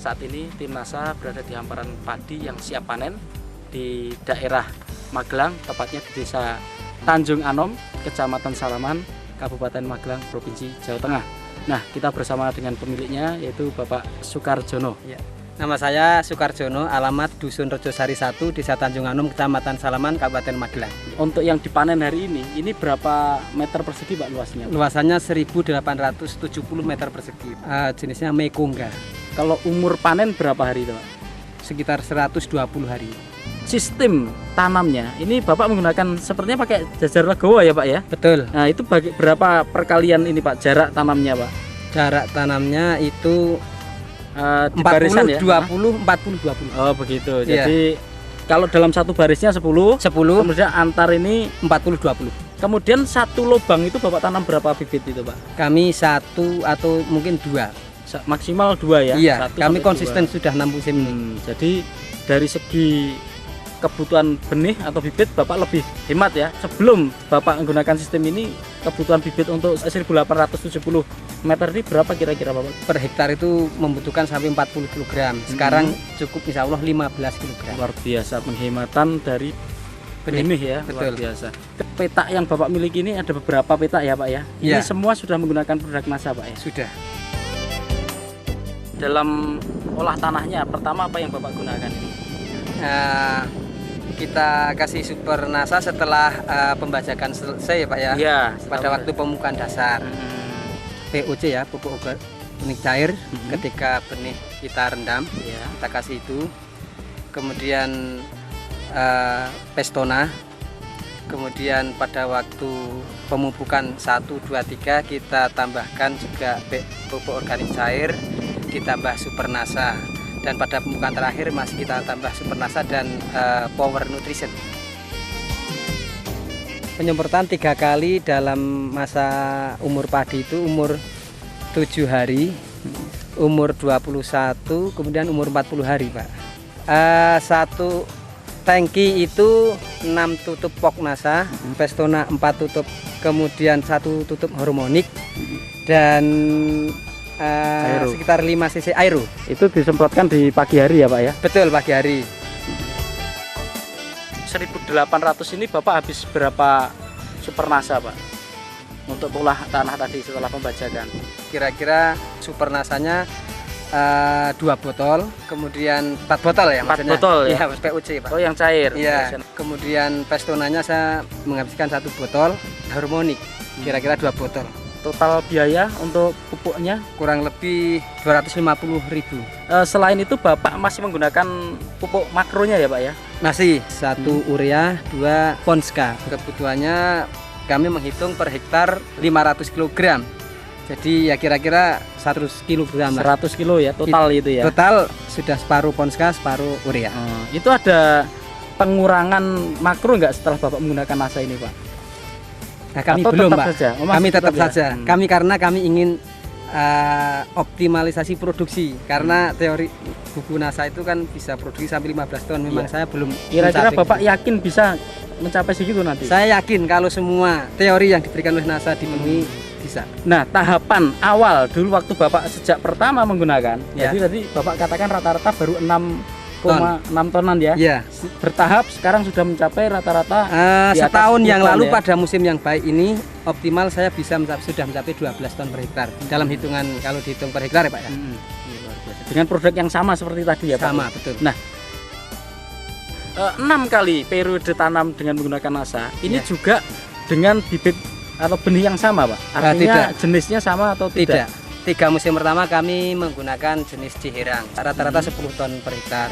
saat ini tim NASA berada di hamparan padi yang siap panen di daerah Magelang, tepatnya di Desa Tanjung Anom, Kecamatan Salaman, Kabupaten Magelang, Provinsi Jawa Tengah. Nah, kita bersama dengan pemiliknya yaitu Bapak Sukarjono. Ya. Nama saya Sukarjono, alamat Dusun Rejosari 1, Desa Tanjung Anom, Kecamatan Salaman, Kabupaten Magelang. Untuk yang dipanen hari ini berapa meter persegi Pak luasnya? Luasannya 1870 meter persegi. Jenisnya Mekongga. Kalau umur panen berapa hari itu Pak? Sekitar 120 hari. Sistem tanamnya, ini Bapak menggunakan sepertinya pakai jajar legowo ya Pak ya? Betul. Nah itu berapa perkalian ini Pak, jarak tanamnya Pak? Jarak tanamnya itu di barisan ya? 20, 40, 20. Oh begitu, Iya. jadi kalau dalam satu barisnya 10, kemudian antar ini 40, 20. kemudian satu lubang itu Bapak tanam berapa bibit itu Pak? Kami 1 atau mungkin 2. Maksimal 2 ya? Iya, 1 kami sampai konsisten 2. sudah 6 musim ini. Jadi dari segi kebutuhan benih atau bibit Bapak lebih hemat ya. Sebelum Bapak menggunakan sistem ini, kebutuhan bibit untuk 1870 meter ini berapa kira-kira Bapak? Per hektar itu membutuhkan sampai 40 kg. Sekarang cukup insya Allah 15 kg. Luar biasa penghematan dari benih ya, luar Betul. biasa. Petak yang Bapak miliki ini ada beberapa petak ya Pak ya? Ini Ya. semua sudah menggunakan produk NASA Pak ya? Sudah. Dalam olah tanahnya, pertama apa yang Bapak gunakan ini? Kita kasih super NASA setelah pembajakan selesai ya Pak ya. Iya, Pada waktu pemupukan dasar. POC ya, pupuk organik cair. Ketika benih kita rendam, ya. kita kasih itu. Kemudian Pestona. Kemudian pada waktu pemupukan 1, 2, 3 kita tambahkan juga pupuk organik cair, ditambah super NASA. Dan pada pemupukan terakhir masih kita tambah super NASA dan power nutrition. Penyemprotan 3 kali dalam masa umur padi itu umur 7 hari, umur 21, kemudian umur 40 hari Pak. Satu tangki itu 6 tutup pok NASA, Pestona 4 tutup, kemudian 1 tutup hormonik dan sekitar 5 cc aero. Itu disemprotkan di pagi hari ya Pak ya? Betul, pagi hari. 1800 ini Bapak habis berapa super NASA Pak? Untuk olah tanah tadi setelah pembajakan. Kira-kira super nasanya 2 botol, kemudian 4 botol ya 4 maksudnya. botol ya? Iya, PUC Pak. Oh yang cair? Iya. Kemudian Pestonanya saya menghabiskan 1 botol, harmonik kira-kira 2 botol. Total biaya untuk pupuknya? Kurang lebih 250.000. Selain itu Bapak masih menggunakan pupuk makronya ya Pak ya? Masih 1 urea, 2 ponska. Kebutuhannya kami menghitung per hektar 500 kg. Jadi ya kira-kira 100 kg lah. 100 kilo ya total itu ya? Total sudah separuh ponska, separuh urea. Itu ada pengurangan makro nggak setelah Bapak menggunakan NASA ini Pak? Nah, kami Atau belum tetap Pak. saja? Oh, masih Kami tetap tetap ya? saja. Karena kami ingin optimalisasi produksi. Karena teori buku NASA itu kan bisa produksi sampai 15 ton. Memang saya belum. Kira-kira mencapai. Bapak yakin bisa mencapai segitu nanti? Saya yakin kalau semua teori yang diberikan oleh NASA dipenuhi bisa. Nah, tahapan awal dulu waktu Bapak sejak pertama menggunakan, Ya. jadi tadi Bapak katakan rata-rata baru 6,6 tonan ya. Iya. Bertahap sekarang sudah mencapai rata-rata di atas Setahun 10 yang ton lalu ya. pada musim yang baik ini optimal saya bisa sudah mencapai 12 ton per hektar. Dalam hitungan kalau dihitung per hektar ya Pak ya. Dengan produk yang sama seperti tadi ya Pak. Sama betul. Nah, 6 kali periode tanam dengan menggunakan NASA ini Ya. juga dengan bibit atau benih yang sama Pak? Artinya jenisnya sama atau tidak? 3 musim pertama kami menggunakan jenis Ciherang rata-rata 10 ton per hektar.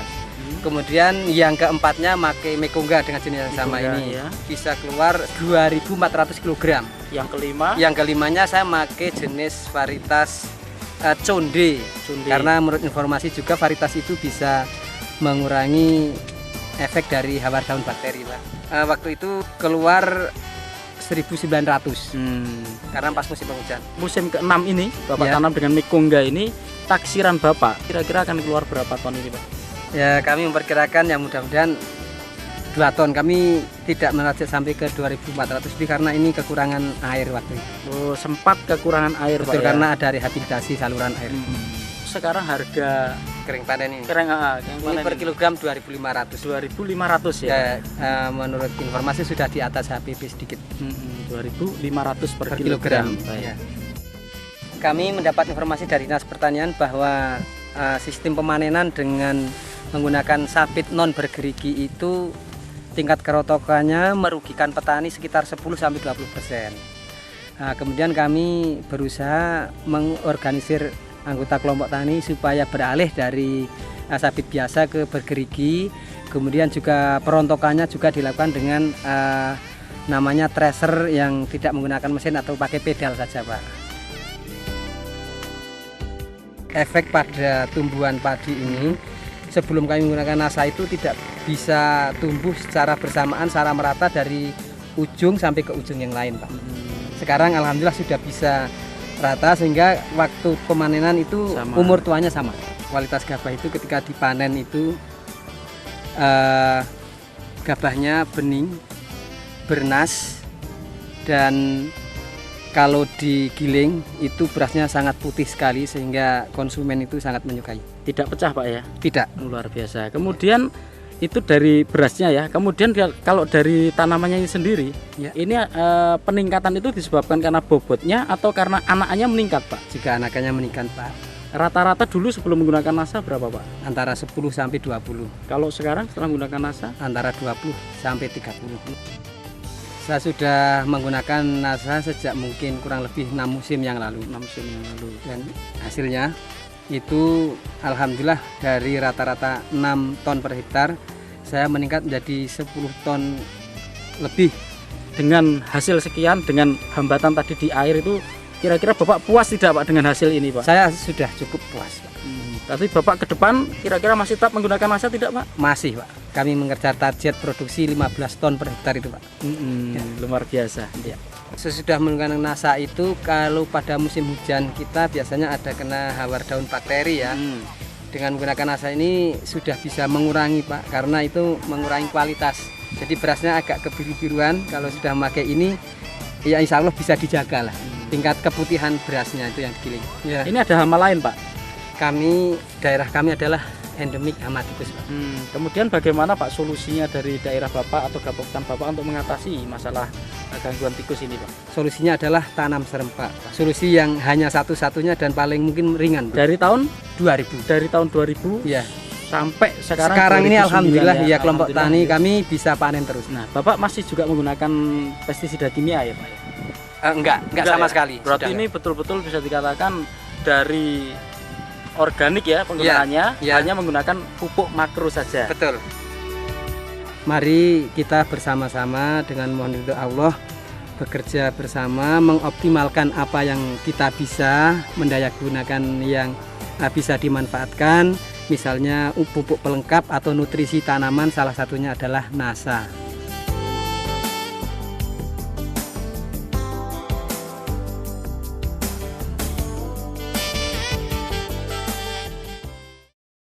Kemudian yang keempatnya pakai Mekongga dengan jenis yang sama Mekongga, ini ya. bisa keluar 2.400 kg. Yang kelima? Yang kelimanya saya pakai jenis varietas Conde. Karena menurut informasi juga varietas itu bisa mengurangi efek dari hawar daun bakteri Pak. Waktu itu keluar 1.900 karena pas musim penghujan. Musim ke-6 ini Bapak Ya. tanam dengan Mekongga ini, taksiran Bapak kira-kira akan keluar berapa ton ini Pak? Ya kami memperkirakan yang mudah-mudahan 2 ton. Kami tidak menarget sampai ke 2.400 lebih karena ini kekurangan air waktu itu. Oh, sempat kekurangan air Betul, Pak ya? karena ada rehabilitasi saluran air. Sekarang harga kering panen ini. Kering Ini per kilogram 2.500. 2.500 ya. Menurut informasi sudah di atas HPP sedikit. 2.500 per kilogram. Baik. Ya. Kami mendapat informasi dari Dinas Pertanian bahwa sistem pemanenan dengan menggunakan sabit non bergerigi itu tingkat kerotokannya merugikan petani sekitar 10-20%. Nah, kemudian kami berusaha mengorganisir anggota kelompok tani supaya beralih dari sabit biasa ke bergerigi. Kemudian juga perontokannya juga dilakukan dengan namanya thresher yang tidak menggunakan mesin atau pakai pedal saja, Pak. Efek pada tumbuhan padi ini sebelum kami menggunakan NASA itu tidak bisa tumbuh secara bersamaan, secara merata dari ujung sampai ke ujung yang lain, Pak. Sekarang alhamdulillah sudah bisa rata sehingga waktu pemanenan itu sama. Umur tuanya sama. Kualitas gabah itu ketika dipanen itu gabahnya bening, bernas, dan kalau digiling itu berasnya sangat putih sekali sehingga konsumen itu sangat menyukai. Tidak pecah, Pak ya? Tidak. Luar biasa. Kemudian itu dari berasnya ya. Kemudian kalau dari tanamannya ini sendiri, ya. Ini peningkatan itu disebabkan karena bobotnya atau karena anakannya meningkat, Pak? Jika anakannya meningkat, Pak. Rata-rata dulu sebelum menggunakan NASA berapa, Pak? Antara 10 sampai 20. Kalau sekarang setelah menggunakan NASA? Antara 20 sampai 30. Saya sudah menggunakan NASA sejak mungkin kurang lebih 6 musim yang lalu. 6 musim yang lalu. Dan hasilnya itu alhamdulillah dari rata-rata 6 ton per hektar saya meningkat menjadi 10 ton lebih. Dengan hasil sekian, dengan hambatan tadi di air itu, kira-kira Bapak puas tidak, Pak, dengan hasil ini, Pak? Saya sudah cukup puas, Pak. Tapi Bapak ke depan kira-kira masih tetap menggunakan NASA tidak, Pak? Masih, Pak. Kami mengejar target produksi 15 ton per hektar itu, Pak. Ya. Luar biasa. Ya. Sesudah menggunakan NASA itu, kalau pada musim hujan kita biasanya ada kena hawar daun bakteri ya. Dengan menggunakan NASA ini sudah bisa mengurangi, Pak, karena itu mengurangi kualitas. Jadi berasnya agak kebiru-biruan. Kalau sudah memakai ini, ya insya Allah bisa dijaga lah. Tingkat keputihan berasnya itu yang digiling. Ya. Ini ada hama lain, Pak? Daerah kami adalah endemik hama tikus, Pak. Kemudian bagaimana, Pak, solusinya dari daerah Bapak atau gabungan Bapak untuk mengatasi masalah gangguan tikus ini, Pak? Solusinya adalah tanam serempak. Solusi yang hanya satu-satunya dan paling mungkin ringan, Pak. Dari tahun 2000. Dari tahun 2000 ya. Sampai sekarang. Sekarang ini alhamdulillah ya kelompok tani kami bisa panen terus. Nah, Bapak masih juga menggunakan pestisida kimia ya, Pak? Enggak sama sekali. Berarti ini betul-betul bisa dikatakan dari organik ya penggunaannya, hanya menggunakan pupuk makro saja. Betul. Mari kita bersama-sama dengan mohon ridho Allah bekerja bersama mengoptimalkan apa yang kita bisa, mendayagunakan yang bisa dimanfaatkan, misalnya pupuk pelengkap atau nutrisi tanaman, salah satunya adalah NASA.